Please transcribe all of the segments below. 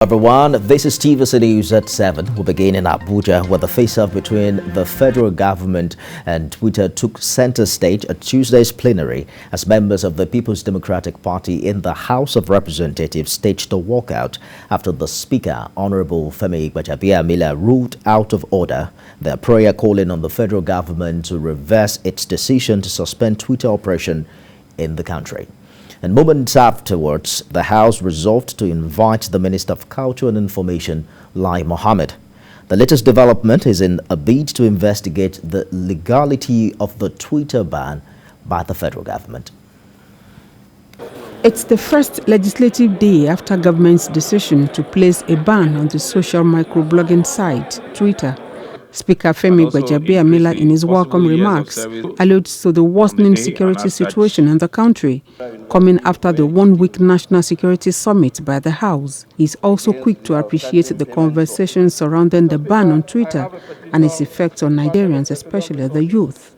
Everyone, this is TVC News at 7. We'll begin in Abuja, where the face-off between the federal government and Twitter took center stage at Tuesday's plenary as members of the People's Democratic Party in the House of Representatives staged a walkout after the Speaker, Honorable Femi Gbajabiamila, ruled out of order their prayer calling on the federal government to reverse its decision to suspend Twitter operation in the country. And moments afterwards, the House resolved to invite the Minister of Culture and Information, Lai Mohammed. The latest development is in a bid to investigate the legality of the Twitter ban by the federal government. It's the first legislative day after government's decision to place a ban on the social microblogging site, Twitter. Speaker Femi Gbajabiamila, in his welcome remarks, alludes to the worsening security situation in the country, coming after the one-week National Security Summit by the House. He's also quick to appreciate the conversation surrounding the ban on Twitter and its effects on Nigerians, especially the youth.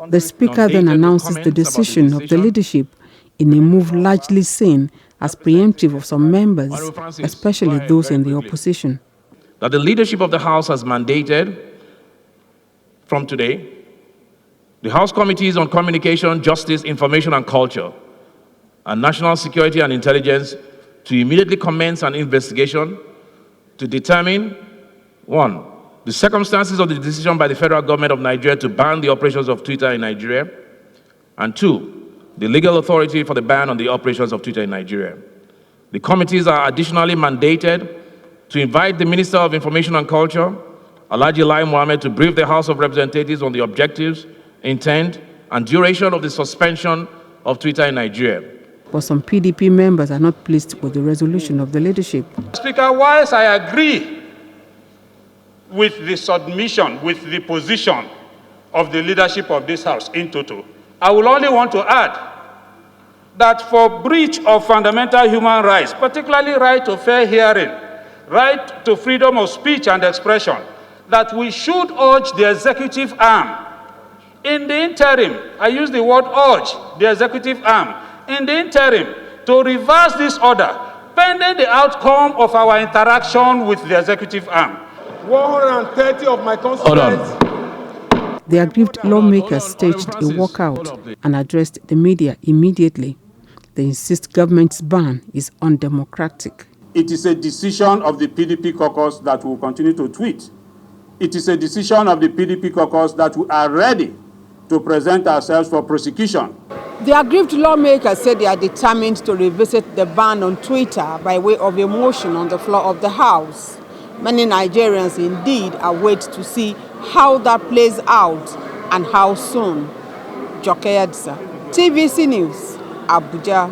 The Speaker then announces the decision of the leadership in a move largely seen as preemptive of some members, especially those in the opposition. That the leadership of the House has mandated from today the House Committees on Communication, Justice, Information and Culture, and National Security and Intelligence to immediately commence an investigation to determine, 1, the circumstances of the decision by the federal government of Nigeria to ban the operations of Twitter in Nigeria, and 2, the legal authority for the ban on the operations of Twitter in Nigeria. The committees are additionally mandated to invite the Minister of Information and Culture, Alhaji Lai Mohammed, to brief the House of Representatives on the objectives, intent, and duration of the suspension of Twitter in Nigeria. But some PDP members are not pleased with the resolution of the leadership. Speaker, whilst I agree with the submission, with the position of the leadership of this House in total, I will only want to add that for breach of fundamental human rights, particularly right to fair hearing, right to freedom of speech and expression, that we should urge the executive arm in the interim, I use the word urge, the executive arm, in the interim, to reverse this order, pending the outcome of our interaction with the executive arm. 130 of my constituents. The aggrieved lawmakers staged a walkout and addressed the media immediately. They insist government's ban is undemocratic. It is a decision of the PDP caucus that will continue to tweet. It is a decision of the PDP caucus that we are ready to present ourselves for prosecution. The aggrieved lawmakers said they are determined to revisit the ban on Twitter by way of a motion on the floor of the House. Many Nigerians indeed await to see how that plays out and how soon. Joke Edsa, TVC News, Abuja.